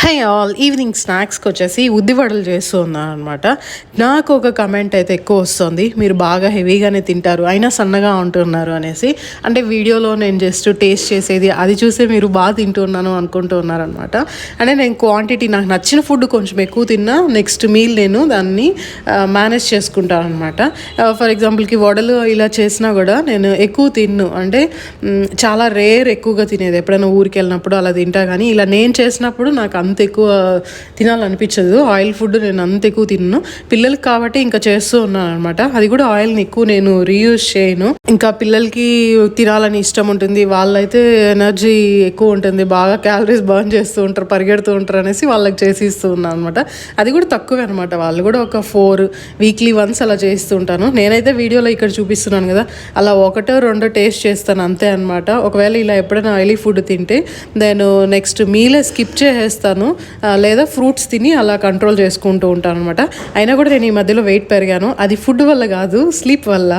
High all evening స్నాక్స్కి వచ్చేసి ఉద్దివడలు చేస్తూ ఉన్నాను అనమాట. నాకు ఒక కమెంట్ అయితే ఎక్కువ వస్తుంది, మీరు బాగా హెవీగానే తింటారు అయినా సన్నగా ఉంటున్నారు అనేసి. అంటే వీడియోలో నేను జస్ట్ టేస్ట్ చేసేది అది చూసే మీరు బాగా తింటున్నాను అనుకుంటూ ఉన్నారనమాట. అంటే నేను క్వాంటిటీ నాకు నచ్చిన ఫుడ్ కొంచెం ఎక్కువ తిన్నా నెక్స్ట్ మీల్ నేను దాన్ని మేనేజ్ చేసుకుంటాను అనమాట. ఫర్ ఎగ్జాంపుల్కి వడలు ఇలా చేసినా కూడా నేను ఎక్కువ తిన్ను, అంటే చాలా రేర్ ఎక్కువగా తినేది. ఎప్పుడైనా ఊరికి వెళ్ళినప్పుడు అలా తింటా, కానీ ఇలా నేను చేసినప్పుడు నాకు అంత ఎక్కువ తినాలనిపించదు. ఆయిల్ ఫుడ్ నేను అంత ఎక్కువ తిన్నాను పిల్లలకి కాబట్టి ఇంకా చేస్తూ ఉన్నాను అనమాట. అది కూడా ఆయిల్ని ఎక్కువ నేను రీయూజ్ చేయను. ఇంకా పిల్లలకి తినాలని ఇష్టం ఉంటుంది, వాళ్ళైతే ఎనర్జీ ఎక్కువ ఉంటుంది, బాగా క్యాలరీస్ బర్న్ చేస్తూ ఉంటారు, పరిగెడుతూ ఉంటారు అనేసి వాళ్ళకి చేసి ఇస్తూ ఉన్నాను అనమాట. అది కూడా తక్కువే అనమాట. వాళ్ళు కూడా ఒక 4 వీక్లీ వన్స్ అలా చేస్తూ ఉంటాను. నేనైతే వీడియోలో ఇక్కడ చూపిస్తున్నాను కదా, అలా 1-2 టేస్ట్ చేస్తాను అంతే అనమాట. ఒకవేళ ఇలా ఎప్పుడైనా ఆయిలీ ఫుడ్ తింటే నేను నెక్స్ట్ మీలే స్కిప్ చేసేస్తాను, లేదా ఫ్రూట్స్ తిని అలా కంట్రోల్ చేసుకుంటూ ఉంటాను అనమాట. అయినా కూడా నేను ఈ మధ్యలో వెయిట్ పెరిగాను, అది ఫుడ్ వల్ల కాదు, స్లీప్ వల్ల.